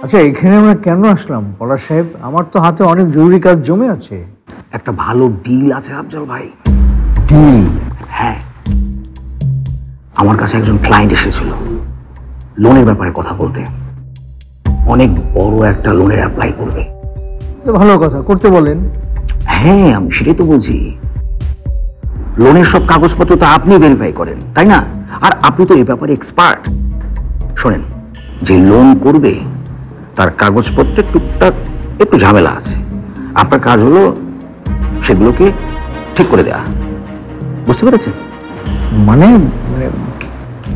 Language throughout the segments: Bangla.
আচ্ছা, এখানে আমরা কেন আসলাম পলাশ সাহেব? আমার তো হাতে অনেক জরুরি কাজ জমে আছে। একটা ভালো ডিল আছে আফজল ভাই। ডিল? হ্যাঁ, আমার কাছে একজন ক্লায়েন্ট এসেছিল লোনের ব্যাপারে কথা বলতে। অনেক বড় একটা লোনের অ্যাপ্লাই করবে। ভালো কথা, করতে বলেন। হ্যাঁ, আমি সেটাই তো বলছি। লোনের সব কাগজপত্র তো আপনি ভেরিফাই করেন, তাই না? আর আপনি তো এই ব্যাপারে এক্সপার্ট। শোনেন, যে লোন করবে তার কাগজপত্রে টুকটাক একটু ঝামেলা আছে। আপনার কাজ হলো সেগুলোকে ঠিক করে দেওয়া। বুঝতে পেরেছেন? মানে মানে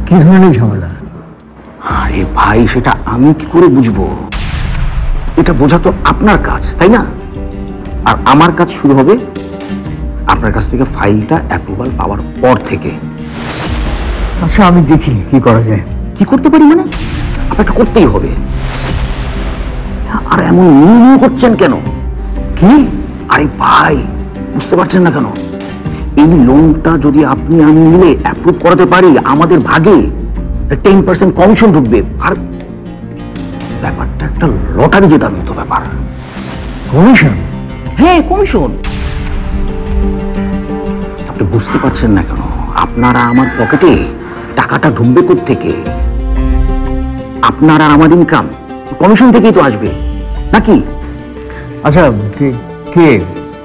কি ধরনের ঝামেলা? আরে ভাই, সেটা আমি কি করে বুঝবো? এটা বোঝা তো আপনার কাজ, তাই না? আর আমার কাজ শুরু হবে আপনার কাছ থেকে ফাইলটা অ্যাপ্রুভাল পাওয়ার পর থেকে। আচ্ছা, আমি দেখি কি করা যায়। কি করতে পারি মানে? আপনাকে করতেই হবে। আর এমন নিউ করছেন কেন? কি? আরে ভাই, বুঝতে পারছেন না কেন? এই লোনটা যদি আপনি আমি মিলে অ্যাপ্রুভ করাতে পারি, আমাদের ভাগে 10% কমিশন ঢুকবে। আর ব্যাপারটা একটা লটারি জেতার মতো ব্যাপার। কমিশন? হ্যাঁ, কমিশন। আপনি বুঝতে পারছেন না কেন? আপনারা আমার পকেটে টাকাটা ঢুকবে কোত্থেকে? আপনারা আমার ইনকাম কমিশন থেকেই তো আসবে, নাকি? আচ্ছা, কে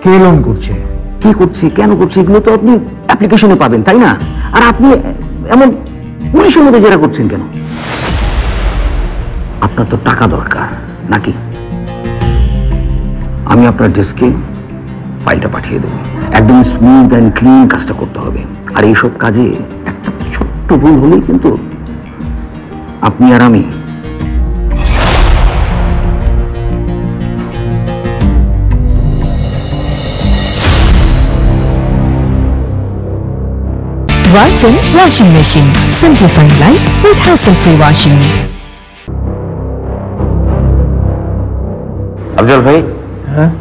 কে লোন করছে? কি করছে, কেন করছে, এগুলো তো আপনি অ্যাপ্লিকেশনে পাবেন, তাই না? আর আপনি এমন পুলিশের মধ্যে জেরা করছেন কেন? আপনার তো টাকা দরকার, নাকি? আমি আপনার ডেস্কে ফাইলটা পাঠিয়ে দেবো। একদম স্মুথ অ্যান্ড ক্লিন কাজটা করতে হবে। আর এইসব কাজে একটা ছোট্ট ভুল হলেই কিন্তু আপনি আর আমি Walton Washing Machine. Simplifying life with hassle-free washing. Afzal ভাই, হ্যাঁ,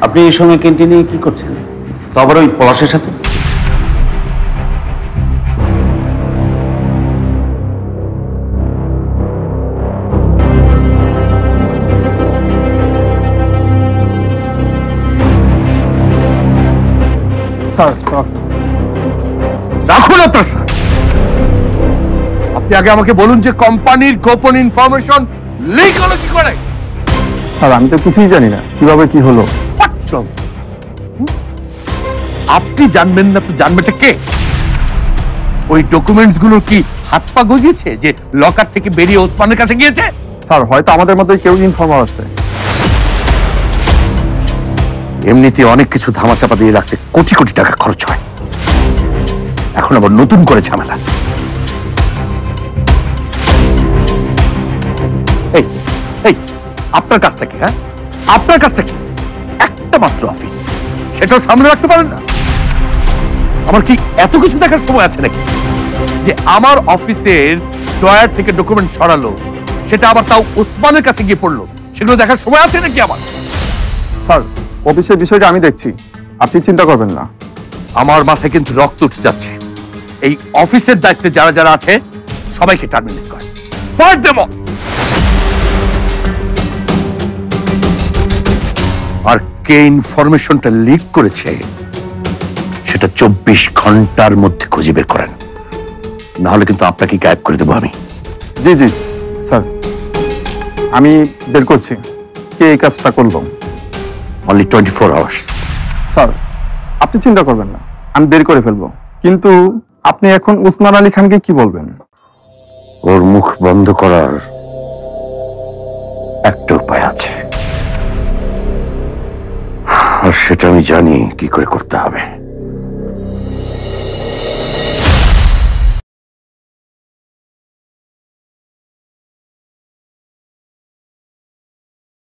আপনি এই সময় ক্যান্টিনে কি করছেন? তো আবার ওই পলাশের সাথে? রাখুন আপনার স্যার। আপনি আগে আমাকে বলুন যে কোম্পানির গোপন ইনফরমেশন লিক হলো কি করে? স্যার, আমি তো কিছুই জানি না কিভাবে কি হলো। আপনি জানবেন না তো জানবেটা কে? ওই ডকুমেন্টস গুলো কি হাত পা গজিয়েছে যে লকার থেকে বেরিয়ে ওসমানের কাছে গিয়েছে? স্যার, হয়তো আমাদের মধ্যে কেউ ইনফর্মার আছে। এমনিতে অনেক কিছু ধামাচাপা দিয়ে রাখতে কোটি কোটি টাকা খরচ হয়, এখন আবার নতুন করে ঝামেলা। এই এই আপনার কাজটা কি? হ্যাঁ, আপনার কাজটা কি? একটা মাত্র অফিস, সেটাও সামনে রাখতে পারেন না? আমার কি এত কিছু দেখার সময় আছে নাকি? যে আমার অফিসের ড্রয়ার থেকে ডকুমেন্ট সরালো, সেটা আবার তাও ওসমানের কাছে গিয়ে পড়লো, সেগুলো দেখার সময় আছে নাকি আমার? স্যার, অফিসের বিষয়টা আমি দেখছি, আপনি চিন্তা করবেন না। আমার মাথায় কিন্তু রক্ত উঠে যাচ্ছে। এই অফিসের দায়িত্বে যারা যারা আছে সবাইকে টার্মিনেট করে ফায়ার দেব। আর কে ইনফরমেশনটা লিক করেছে সেটা 24 ঘন্টার মধ্যে খুঁজে বের করেন, না হলে কিন্তু আপনাকে গায়েব করে দেবো আমি। জি জি স্যার, আমি বের করছি কে এই কাজটা করলো। Only 24 hours. স্যার, আপনি চিন্তা করবেন না, আমি বের করে ফেলবো। কিন্তু আপনি এখন উসমান আলী খানকে কি বলবেন? ওর মুখ বন্ধ করার একটা উপায় আছে, আর সেটা আমি জানি কি করে করতে হবে।